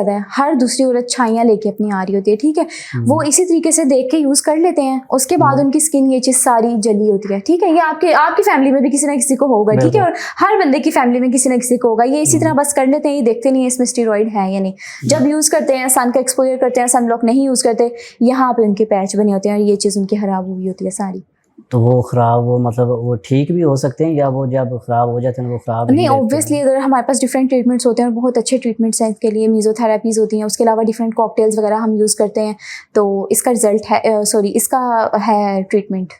है, हर दूसरी औरत छाइयाँ लेके अपनी आ रही होती है, ठीक है। वो इसी तरीके से देख के यूज कर लेते हैं, उसके बाद उनकी स्किन ये चीज सारी जली होती है, ठीक है। ये आपकी फैमिली में भी किसी ना किसी को होगा, ठीक है, और हर बंदे की फैमिली में किसी ना किसी को होगा। ये इसी तरह बस कर लेते हैं, ये देखते नहीं है इसमें स्टेरॉइड है या नहीं। जब यूज करते हैं, सन का एक्सपोजर करते हैं, सन ब्लॉक नहीं यूज करते, यहाँ पे उनके पैच बने होते हैं और ये चीज उनकी खराब हुई होती है सारी। तो वो ख़राब, वो मतलब वो ठीक भी हो सकते हैं, या वो जब ख़राब हो जाते हैं वो ख़राब नहीं, ऑब्वियसली अगर हमारे पास डिफरेंट ट्रीटमेंट्स होते हैं और बहुत अच्छे ट्रीटमेंट्स हैं इसके लिए, मीज़ोथेरेपीज़ होती हैं, उसके अलावा डिफरेंट कॉकटेल्स वगैरह हम यूज़ करते हैं, तो इसका रिजल्ट है इसका है ट्रीटमेंट।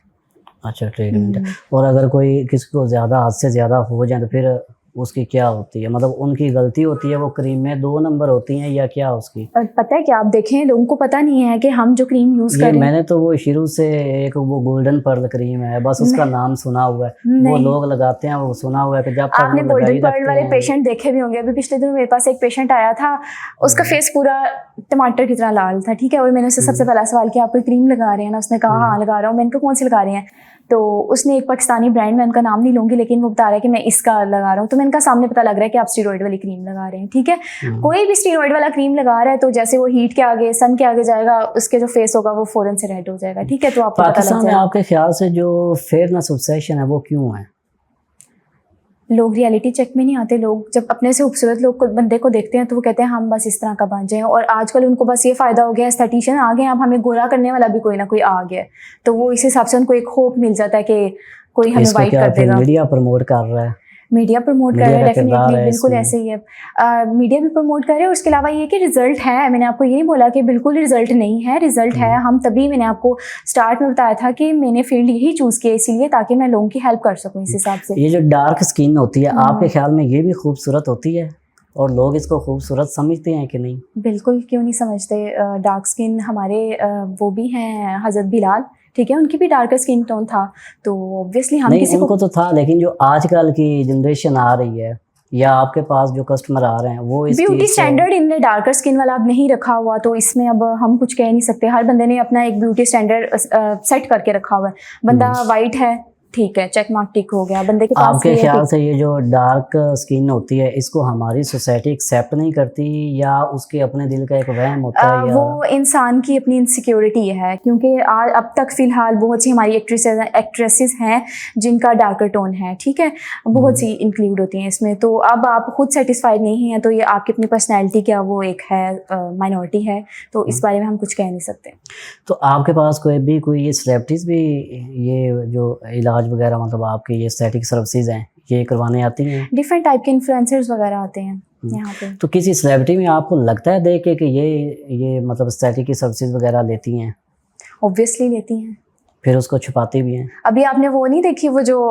अच्छा, ट्रीटमेंट है। और अगर कोई किसी को ज़्यादा हद से ज़्यादा हो जाए तो फिर उसकी क्या होती है, मतलब उनकी गलती होती है, वो क्रीम में 2 नंबर होती हैं या क्या उसकी? पता है क्या, आप देखें, लोगों को पता नहीं है कि हम जो क्रीम यूज कर रहे हैं, मैंने तो वो शुरू से एक वो गोल्डन पर्ल क्रीम है, बस उसका नाम सुना हुआ है, वो लोग लगाते हैं, वो सुना हुआ है कि जब आपने गोल्डन पर्ल वाले पेशेंट देखे भी होंगे। अभी पिछले दिनों मेरे पास एक पेशेंट आया था, उसका फेस पूरा टमाटर की तरह लाल था, ठीक है, और मैंने उससे सबसे पहला सवाल किया, आप कोई क्रीम लगा रहे हैं ना? उसने कहा हाँ लगा रहा हूँ। मैंने कहा कौन सी लगा रहे हैं? तो उसने एक पाकिस्तानी ब्रांड, मैं उनका नाम नहीं लूंगी, लेकिन वो बता रहा है कि मैं इसका लगा रहा हूँ। तो मैंने कहा सामने पता लग रहा है कि आप स्टेरॉइड वाली क्रीम लगा रहे हैं, ठीक है। कोई भी स्टेरॉइड वाला क्रीम लगा रहा है तो जैसे वो हीट के आगे, सन के आगे जाएगा, उसके जो फेस होगा वो फौरन से रेड हो जाएगा, ठीक है। तो आपको पता लग जाएगा। आपके ख्याल से जो फेयरनेस ऑब्सेशन है वो क्यों है? लोग रियलिटी चेक में नहीं आते। लोग जब अपने से खूबसूरत लोग को, बंदे को देखते हैं तो वो कहते हैं हम बस इस तरह का बन जाएं, और आजकल उनको बस ये फ़ायदा हो गया, एस्थेटिशियन आ गए, अब हमें गोरा करने वाला भी कोई ना कोई आ गया, तो वो इस हिसाब से उनको एक होप मिल जाता है कि कोई हमें वाइट कर देगा। मीडिया प्रमोट कर रहा है, मीडिया प्रमोट कर रहे हैं, डेफिनेटली बिल्कुल ऐसे ही है। मीडिया भी प्रमोट कर रहे हैं, और उसके अलावा ये कि रिजल्ट है। मैंने आपको ये नहीं बोला कि बिल्कुल रिजल्ट नहीं है, रिजल्ट है। हम तभी, मैंने आपको स्टार्ट में बताया था कि मैंने फील्ड यही चूज़ किया इसीलिए ताकि मैं लोगों की हेल्प कर सकूं इस हिसाब से। ये जो डार्क स्किन होती है, आपके ख्याल में ये भी खूबसूरत होती है और लोग इसको खूबसूरत समझते हैं कि नहीं? बिल्कुल, क्यों नहीं समझते। डार्क स्किन हमारे वो भी हैं हज़रत बिलाल, ठीक है, उनकी भी डार्कर स्किन टोन था, तो ऑब्वियसली हम नहीं, किसी उनको को तो था, लेकिन जो आजकल की जनरेशन आ रही है या आपके पास जो कस्टमर आ रहे हैं वो इस ब्यूटी स्टैंडर्ड इनने डार्कर स्किन वाला अब नहीं रखा हुआ, तो इसमें अब हम कुछ कह नहीं सकते। हर बंदे ने अपना एक ब्यूटी स्टैंडर्ड सेट करके रखा हुआ है। बंदा वाइट है, ठीक है, चेक मार्क टिक हो गया बंदे के पास। आपके ख्याल से ये जो डार्क स्किन होती है, इसको हमारी सोसाइटी एक्सेप्ट नहीं करती, या उसके अपने दिल का एक वहम होता है? या वो इंसान की अपनी इनसिक्योरिटी है, क्योंकि अब तक फिलहाल बहुत सी हमारी एक्ट्रेसेस हैं जिनका डार्कर टोन है, ठीक है, बहुत सी इंक्लूड होती हैं इसमें। तो अब आप खुद सेटिस्फाइड नहीं हैं तो ये आपकी अपनी पर्सनैलिटी क्या, वो एक है माइनॉरिटी है, तो इस बारे में हम कुछ कह नहीं सकते। तो आपके पास कोई ये सेलिब्रिटीज़ भी ये जो इलाज वगैरह, मतलब आपके ये एस्थेटिक सर्विसेज हैं, ये करवाने आती हैं? डिफरेंट टाइप के इन्फ्लुएंसर्स वगैरह आते हैं यहाँ पे। तो किसी सेलिब्रिटी में आपको लगता है देख के कि ये मतलब एस्थेटिक की सर्विसेज वगैरह लेती हैं? ऑब्वियसली लेती हैं। फिर उसको छुपाती भी हैं? अभी आपने वो नहीं देखी, वो जो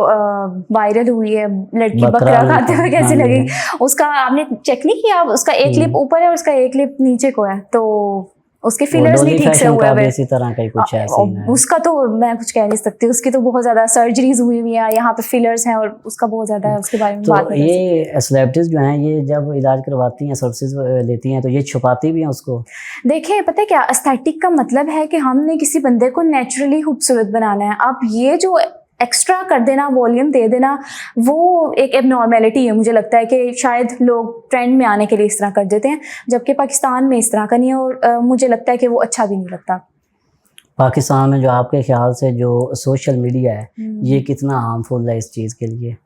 वायरल हुई है, लड़की बकरा खाते हुए कैसे लगी, उसका आपने चेक नहीं किया? उसका एक क्लिप ऊपर है और उसका एक क्लिप नीचे को है, तो उसके फिलर्स नहीं ठीक से हुए हुए, इसी तरह का ही कुछ है सीन है। उसका तो मैं कुछ कह नहीं सकती, उसकी तो बहुत ज्यादा सर्जरीज हुई हुई है, यहाँ पे फिलर्स हैं और उसका बहुत ज्यादा है, उसके बारे में बात नहीं। ये सेलिब्रिटीज जो हैं, ये जब इलाज करवाती हैं, सर्विसेज लेती हैं, तो ये छुपाती भी हैं उसको? देखिए, पता है क्या, एस्थेटिक का मतलब है कि हमने किसी बंदे को नेचुरली खूबसूरत बनाना है। अब ये जो एक्स्ट्रा कर देना, वॉल्यूम दे देना, वो एक एबनॉर्मेलिटी है। मुझे लगता है कि शायद लोग ट्रेंड में आने के लिए इस तरह कर देते हैं, जबकि पाकिस्तान में इस तरह का नहीं है, और मुझे लगता है कि वो अच्छा भी नहीं लगता। पाकिस्तान में जो आपके ख्याल से जो सोशल मीडिया है, ये कितना हार्मफुल है इस चीज़ के लिए?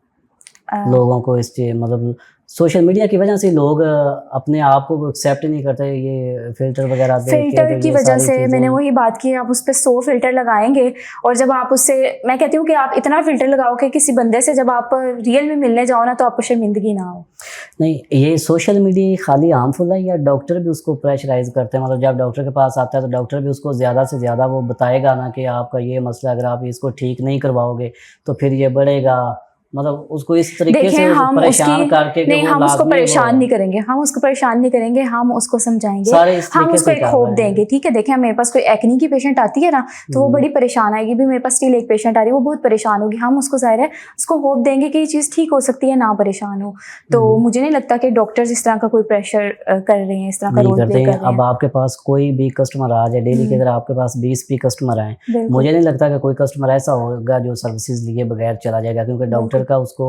लोगों को इस चीज़, मतलब सोशल मीडिया की वजह से लोग अपने आप को एक्सेप्ट नहीं करते, ये फिल्टर वगैरह फिल्टर की वजह से। मैंने वही बात की, आप उस पर 100 फिल्टर लगाएंगे, और जब आप उससे, मैं कहती हूँ कि आप इतना फिल्टर लगाओ कि किसी बंदे से जब आप रियल में मिलने जाओ ना तो आपको शर्मिंदगी ना हो। नहीं, ये सोशल मीडिया खाली हार्मफुल है या डॉक्टर भी उसको प्रेशराइज करते हैं? मतलब जब डॉक्टर के पास आता है तो डॉक्टर भी उसको ज़्यादा से ज़्यादा वो बताएगा ना कि आपका ये मसला, अगर आप इसको ठीक नहीं करवाओगे तो फिर ये बढ़ेगा, मतलब उसको इस तरीके से परेशान करके। नहीं, हम उसको परेशान नहीं करेंगे, हम उसको परेशान नहीं करेंगे, हम उसको समझाएंगे, हम उसको एक होप देंगे, ठीक है। देखें, मेरे पास कोई एक्नी की पेशेंट आती है ना, तो वो बड़ी परेशान आएगी। भी मेरे पास स्टिल एक पेशेंट आ रही है, वो बहुत परेशान होगी, हम उसको ज़ाहिर है उसको होप देंगे कि ये चीज़ ठीक हो सकती है, ना परेशान हो। तो मुझे नहीं लगता कि डॉक्टर्स इस तरह का कोई प्रेशर कर रहे हैं, इस तरह का रोल प्ले कर रहे हैं। अब आपके पास कोई भी कस्टमर आ जाए, डेली के अगर आपके पास 20 भी कस्टमर आए, मुझे नहीं लगता कि कोई कस्टमर ऐसा होगा जो सर्विसेज लिए बगैर चला जाएगा, क्योंकि डॉक्टर का उसको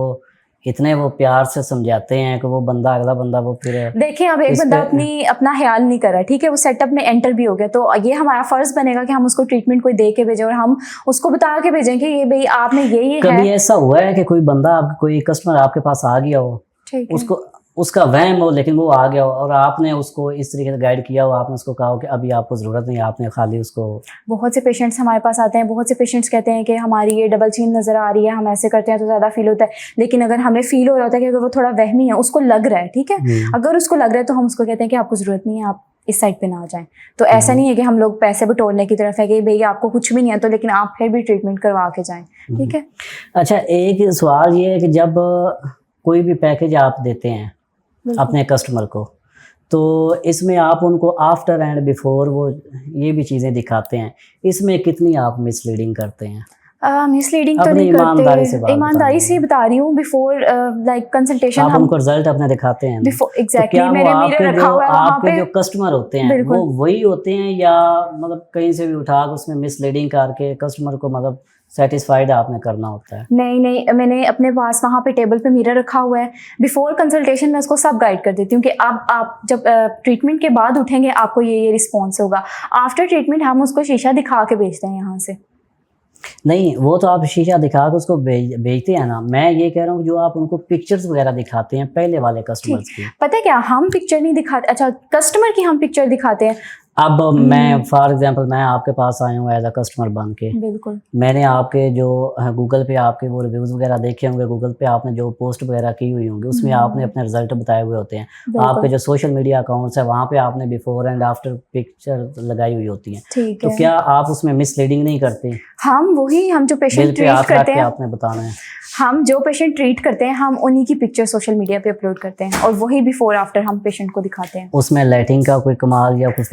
इतने वो प्यार से समझाते हैं कि वो बंदा, अगला बंदा वो फिर देखिए अब एक इस बंदा पे- अपना ख्याल नहीं कर रहा, ठीक है, वो सेटअप में एंटर भी हो गया, तो ये हमारा फर्ज बनेगा कि हम उसको ट्रीटमेंट कोई दे के भेजें और हम उसको बता के भेजें कि ये भाई आप में ये कभी है। ऐसा हुआ है कि कोई बंदा, कोई कस्टमर आपके पास आ गया हो, ठीक है। उसको उसका वहम हो लेकिन वो आ गया हो और आपने उसको इस तरीके से गाइड किया हो, आपने उसको कहा हो कि अभी आपको ज़रूरत नहीं, आपने खाली उसको। बहुत से पेशेंट्स हमारे पास आते हैं, बहुत से पेशेंट्स कहते हैं कि हमारी ये डबल चीन नज़र आ रही है, हम ऐसे करते हैं तो ज़्यादा फील होता है, लेकिन अगर हमें फील हो रहा होता है कि अगर वो थोड़ा वहमी है, उसको लग रहा है, ठीक है, अगर उसको लग रहा है तो हम उसको कहते हैं कि आपको ज़रूरत नहीं है, आप इस साइड पे ना आ जाएं। तो ऐसा नहीं है कि हम लोग पैसे बटोरने की तरफ है कि भाई आपको कुछ भी नहीं है तो लेकिन आप फिर भी ट्रीटमेंट करवा के जाएं, ठीक है। अच्छा, एक सवाल ये है कि जब कोई भी पैकेज आप देते हैं अपने कस्टमर को, तो इसमें आप उनको आफ्टर एंड बिफोर वो ये भी चीज़ें दिखाते हैं, इसमें कितनी आप मिसलीडिंग करते हैं? मिसलीडिंग तो अपनी नहीं ईमानदारी से करते, बात ईमानदारी बताइए। से बता रही हूँ। बिफोर लाइक कंसल्टेशन आप हम उनको रिजल्ट अपने दिखाते हैं ना? बिफोर तो एग्जैक्टली क्या वो मैंने मिरर रखा हुआ है वहाँ आपके पे। जो कस्टमर होते हैं बिल्कुल। वो वही होते हैं या मतलब कहीं से भी उठा के उसमें मिसलीडिंग करके कस्टमर को मतलब सेटिस्फाइड आपने करना होता है? नहीं नहीं, मैंने अपने पास वहाँ पे टेबल पे मिरर रखा हुआ है। बिफोर कंसल्टेशन मैं उसको सब गाइड कर देती हूँ कि अब आप जब ट्रीटमेंट के बाद उठेंगे आपको ये रिस्पॉन्स होगा। आफ्टर ट्रीटमेंट हम उसको शीशा दिखा के भेजते हैं यहाँ से। नहीं, वो तो आप शीशा दिखा के उसको भेजते हैं ना, मैं ये कह रहा हूँ जो आप उनको पिक्चर्स वगैरह दिखाते हैं पहले वाले कस्टमर्स की। पता है क्या, हम पिक्चर नहीं दिखाते, अच्छा कस्टमर की हम पिक्चर दिखाते हैं। अब मैं फॉर एग्जांपल मैं आपके पास आया हूँ एज अ कस्टमर बन के, बिल्कुल। मैंने आपके जो गूगल पे आपके वो रिव्यूज़ वगैरह देखे होंगे, गूगल पे आपने जो पोस्ट वगैरह की हुई होंगी उसमें आपने अपने रिजल्ट बताए हुए होते हैं, आपके जो सोशल मीडिया अकाउंट्स है वहाँ पे आपने बिफोर एंड आफ्टर पिक्चर लगाई हुई होती हैं, ठीक तो है। क्या आप उसमें मिसलीडिंग नहीं करते? हम जो बिल पेशेंट पे ट्रीट हाथ रख करते के हैं, आपने बताना है। हम जो पेशेंट ट्रीट करते हैं हम उन्हीं की पिक्चर सोशल मीडिया पे अपलोड करते हैं और वही बिफोर आफ्टर हम पेशेंट को दिखाते हैं। उसमें लाइटिंग का कोई कमाल या कुछ